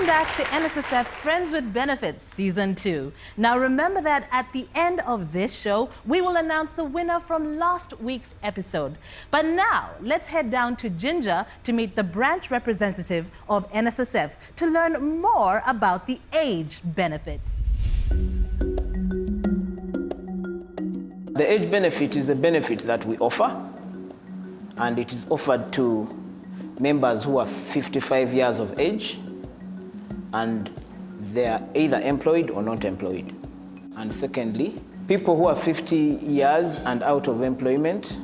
Welcome back to NSSF Friends with Benefits Season 2. Now remember that at the end of this show, we will announce the winner from last week's episode. But now, let's head down to Ginger to meet the branch representative of NSSF to learn more about the age benefit. The age benefit is a benefit that we offer, and it is offered to members who are 55 years of age and they are either employed or not employed. And secondly, people who are 50 years and out of employment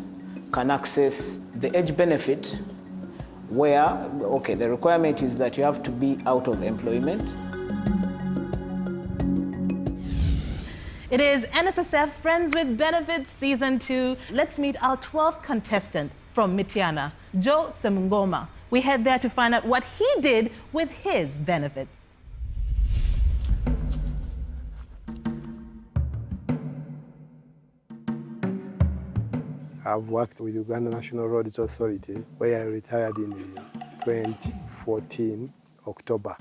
can access the age benefit where, okay, the requirement is that you have to be out of employment. It is NSSF Friends with Benefits Season 2. Let's meet our 12th contestant from Mityana, Joe Semungoma. We head there to find out what he did with his benefits. I've worked with Uganda National Roads Authority, where I retired in 2014, October.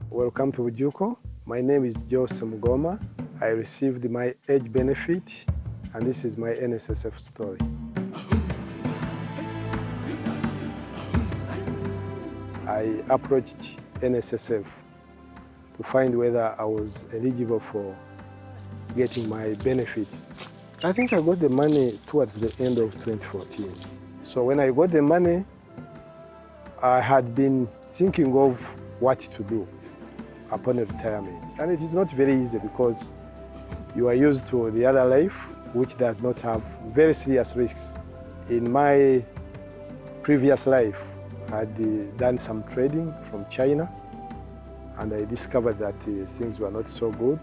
Welcome to Bujuko. My name is Joe Semungoma. I received my age benefit, and this is my NSSF story. I approached NSSF to find whether I was eligible for getting my benefits. I think I got the money towards the end of 2014. So when I got the money, I had been thinking of what to do upon retirement. And it is not very easy because you are used to the other life, which does not have very serious risks. In my previous life, I had done some trading from China, and I discovered that things were not so good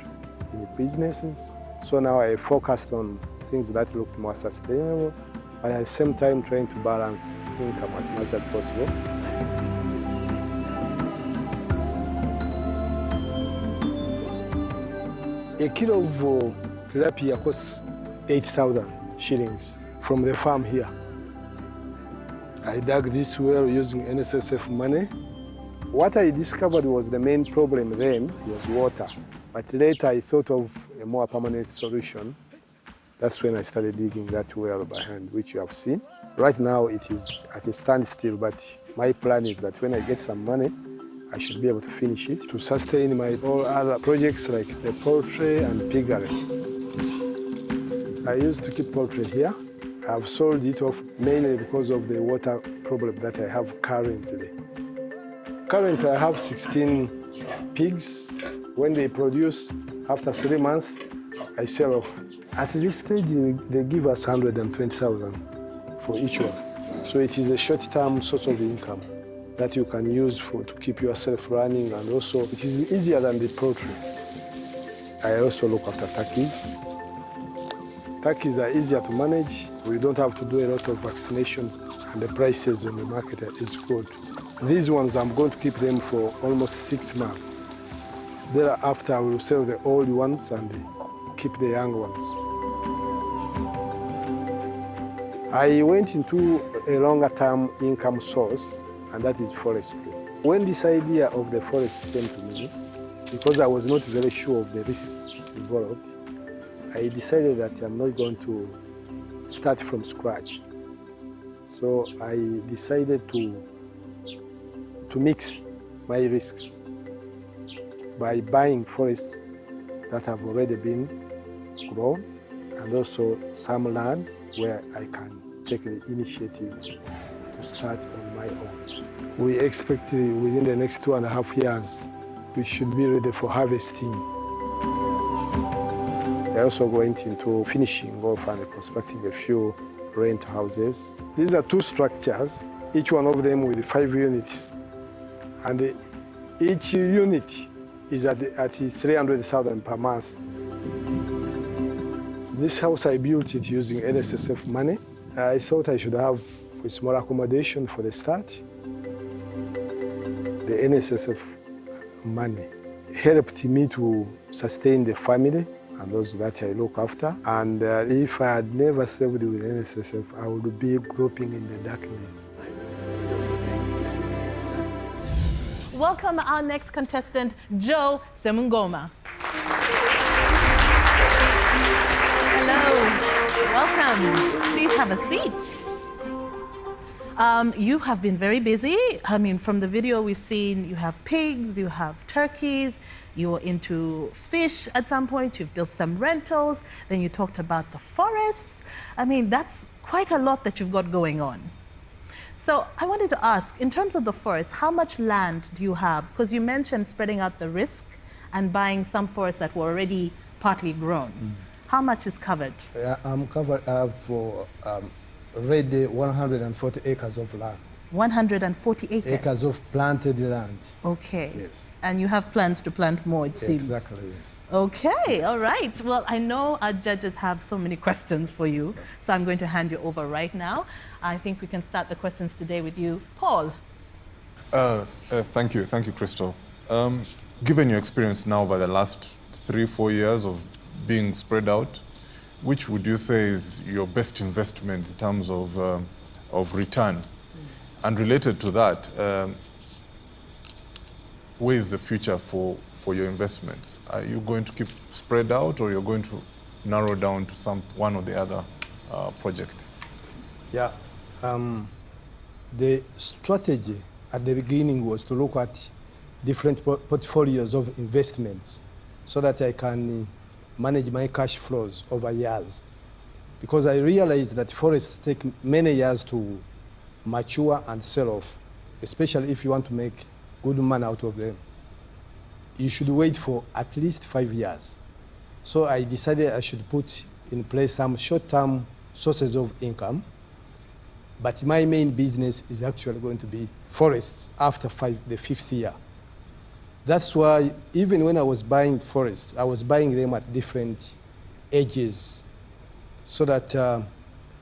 in businesses. So now I focused on things that looked more sustainable, but at the same time trying to balance income as much as possible. A kilo of tilapia costs 8,000 shillings from the farm here. I dug this well using NSSF money. What I discovered was the main problem then was water. But later I thought of a more permanent solution. That's when I started digging that well by hand, which you have seen. Right now it is at a standstill, but my plan is that when I get some money, I should be able to finish it to sustain my all other projects like the poultry and piggery. I used to keep poultry here. I've sold it off mainly because of the water problem that I have currently. Currently, I have 16 pigs. When they produce, after 3 months, I sell off. At this stage, they give us 120,000 for each one. So it is a short-term source of income that you can use to keep yourself running, and also it is easier than the poultry. I also look after turkeys. Turkeys are easier to manage. We don't have to do a lot of vaccinations, and the prices on the market is good. These ones, I'm going to keep them for almost 6 months. Thereafter, I will sell the old ones and keep the young ones. I went into a longer-term income source, and that is forestry. When this idea of the forest came to me, because I was not very sure of the risks involved, I decided that I'm not going to start from scratch. So I decided to mix my risks by buying forests that have already been grown, and also some land where I can take the initiative to start on my own. We expect within the next 2.5 years, we should be ready for harvesting. I also went into finishing off and constructing a few rent houses. These are 2 structures, each one of them with 5 units. And each unit is at 300,000 per month. This house, I built it using NSSF money. I thought I should have a small accommodation for the start. The NSSF money helped me to sustain the family and those that I look after. And if I had never served with NSSF, I would be groping in the darkness. welcome our next contestant, Joe Semungoma. Hello, welcome. Please have a seat. You have been very busy. I mean, from the video we've seen, you have pigs, you have turkeys, you're into fish at some point, you've built some rentals, then you talked about the forests. I mean, that's quite a lot that you've got going on. So I wanted to ask, in terms of the forest, how much land do you have? Because you mentioned spreading out the risk and buying some forests that were already partly grown. How much is covered? Yeah, I'm covered for already 140 acres of land. 140 acres? Acres of planted land. Okay. Yes. And you have plans to plant more, it seems. Exactly, yes. Okay, all right. Well, I know our judges have so many questions for you, so I'm going to hand you over right now. I think we can start the questions today with you. Paul. Thank you, Crystal. Given your experience now over the last 3-4 years of being spread out, which would you say is your best investment in terms of return? And related to that, where is the future for your investments? Are you going to keep spread out, or you're going to narrow down to one or the other project? Yeah, the strategy at the beginning was to look at different portfolios of investments so that I can manage my cash flows over years. Because I realized that forests take many years to mature and sell off, especially if you want to make good money out of them. You should wait for at least 5 years. So I decided I should put in place some short-term sources of income, but my main business is actually going to be forests after the 5th year. That's why even when I was buying forests, I was buying them at different ages, so that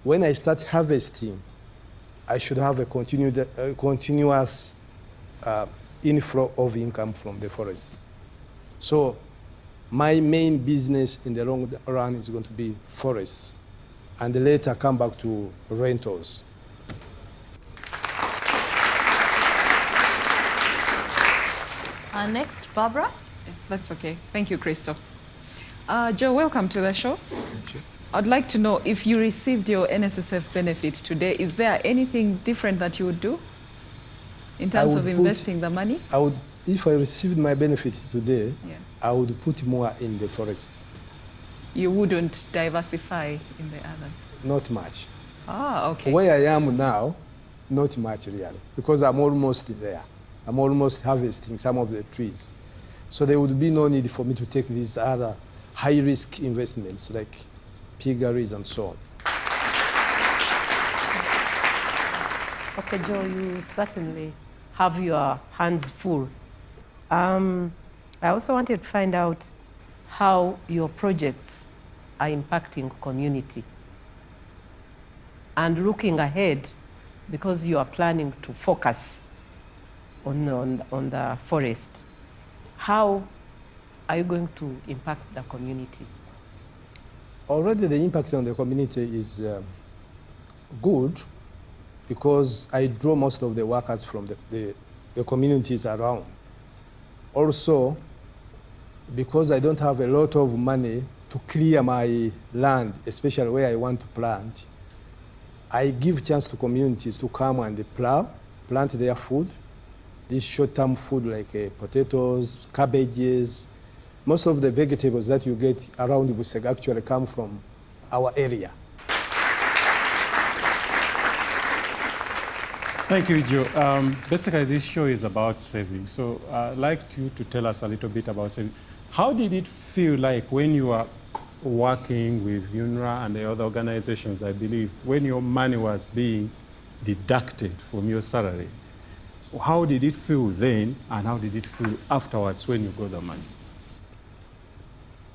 when I start harvesting, I should have a continuous inflow of income from the forests. So my main business in the long run is going to be forests, and later come back to rentals. Next, Barbara. That's okay. Thank you, Crystal. Joe, welcome to the show. Thank you. I'd like to know, if you received your NSSF benefit today, is there anything different that you would do in terms of investing the money? If I received my benefits today, Yeah. I would put more in the forests. You wouldn't diversify in the others? Not much. Ah, okay. Where I am now, not much really, because I'm almost there. I'm almost harvesting some of the trees. So there would be no need for me to take these other high-risk investments like piggeries and so on. Okay, Joe, you certainly have your hands full. I also wanted to find out how your projects are impacting community. And looking ahead, because you are planning to focus on the forest, how are you going to impact the community? Already the impact on the community is good, because I draw most of the workers from the communities around. Also, because I don't have a lot of money to clear my land, especially where I want to plant, I give chance to communities to come and plant their food. This short-term food like potatoes, cabbages, most of the vegetables that you get around the Busega actually come from our area. Thank you, Joe. Basically, this show is about saving. So I'd like you to tell us a little bit about saving. How did it feel like when you were working with UNRWA and the other organizations, I believe, when your money was being deducted from your salary? How did it feel then, and how did it feel afterwards when you got the money?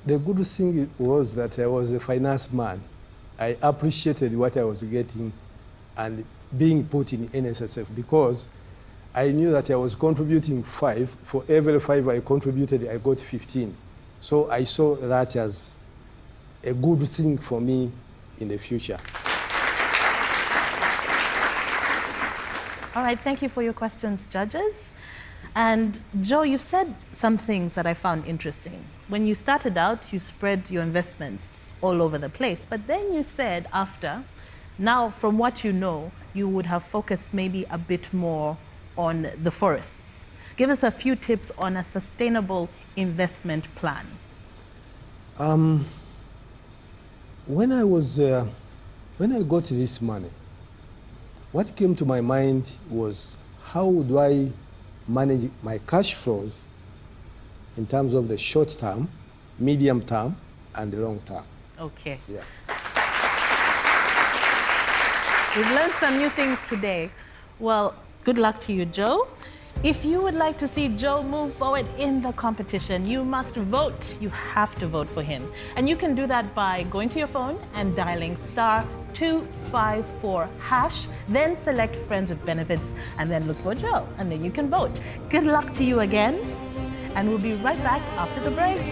The good thing was that I was a finance man. I appreciated what I was getting and being put in NSSF, because I knew that I was contributing 5. For every 5 I contributed, I got 15. So I saw that as a good thing for me in the future. All right, thank you for your questions, judges. And Joe, you said some things that I found interesting. When you started out, you spread your investments all over the place. But then you said after, now from what you know, you would have focused maybe a bit more on the forests. Give us a few tips on a sustainable investment plan. When I got this money, what came to my mind was how do I manage my cash flows in terms of the short term, medium term, and the long term. Okay. Yeah. We've learned some new things today. Well, good luck to you, Joe. If you would like to see Joe move forward in the competition, you must vote. You have to vote for him. And you can do that by going to your phone and dialing *254#, then select Friends with Benefits, and then look for Joe, and then you can vote. Good luck to you again, and we'll be right back after the break.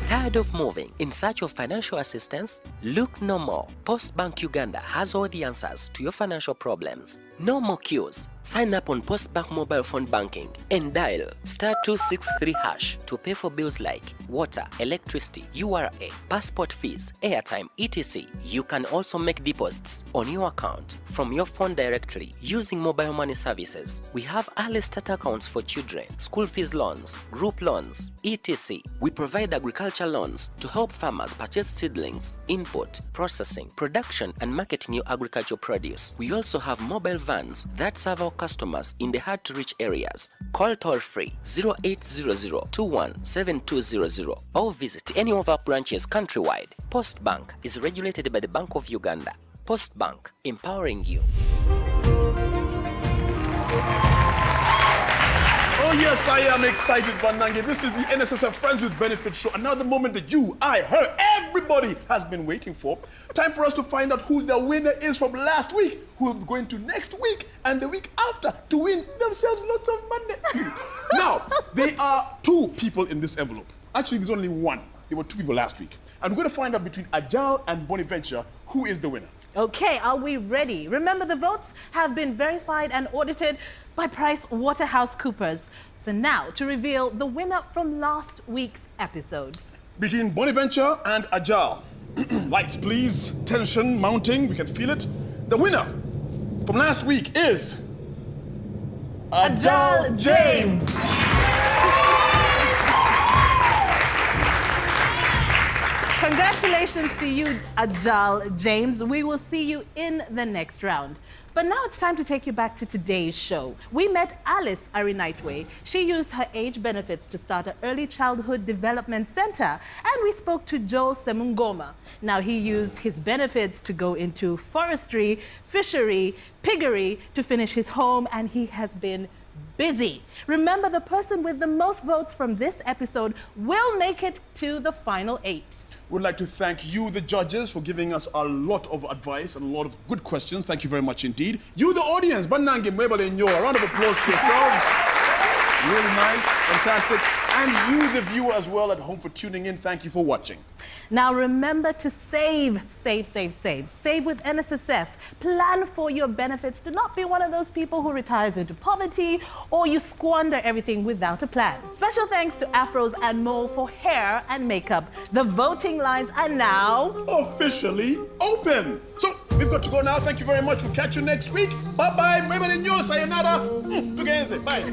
Tired of moving in search of financial assistance? Look no more. Postbank Uganda has all the answers to your financial problems. No more queues. Sign up on Postbank mobile phone banking and dial *263# to pay for bills like water, electricity, URA, passport fees, airtime, etc. You can also make deposits on your account from your phone directly using mobile money services. We have early start accounts for children, school fees loans, group loans, etc. We provide agriculture loans to help farmers purchase seedlings, input, processing, production, and marketing your agricultural produce. We also have mobile vans that serve our customers in the hard-to-reach areas. Call toll-free 0800-217200 or visit any of our branches countrywide. Postbank is regulated by the Bank of Uganda. Postbank, empowering you. Oh yes, I am excited, Banange. This is the NSSF Friends with Benefits show. Another moment that you, I, her, everybody has been waiting for. Time for us to find out who the winner is from last week, who will be going to next week and the week after to win themselves lots of money. Now, there are two people in this envelope. Actually, there's only one. There were two people last week. And we're going to find out between Agile and Bonaventure who is the winner. Okay, are we ready? Remember, the votes have been verified and audited by PricewaterhouseCoopers. So now, to reveal the winner from last week's episode. Between Bonaventure and Agile. Lights, please. Tension mounting. We can feel it. The winner from last week is Agile James. Congratulations to you, Agile James. We will see you in the next round. But now it's time to take you back to today's show. We met Alice Arinightway. She used her age benefits to start an early childhood development center. And we spoke to Joe Semungoma. Now he used his benefits to go into forestry, fishery, piggery to finish his home, and he has been busy. Remember, the person with the most votes from this episode will make it to the final 8. We'd like to thank you, the judges, for giving us a lot of advice and a lot of good questions. Thank you very much indeed. You, the audience, Banange Mwebale Nyo, a round of applause to yourselves. Really nice, fantastic. And you, the viewer, as well at home for tuning in. Thank you for watching. Now remember to save. Save with NSSF. Plan for your benefits. Do not be one of those people who retires into poverty or you squander everything without a plan. Special thanks to Afros and Mo for hair and makeup. The voting lines are now officially open. So we've got to go now. Thank you very much. We'll catch you next week. Bye-bye. Sayonara. Bye.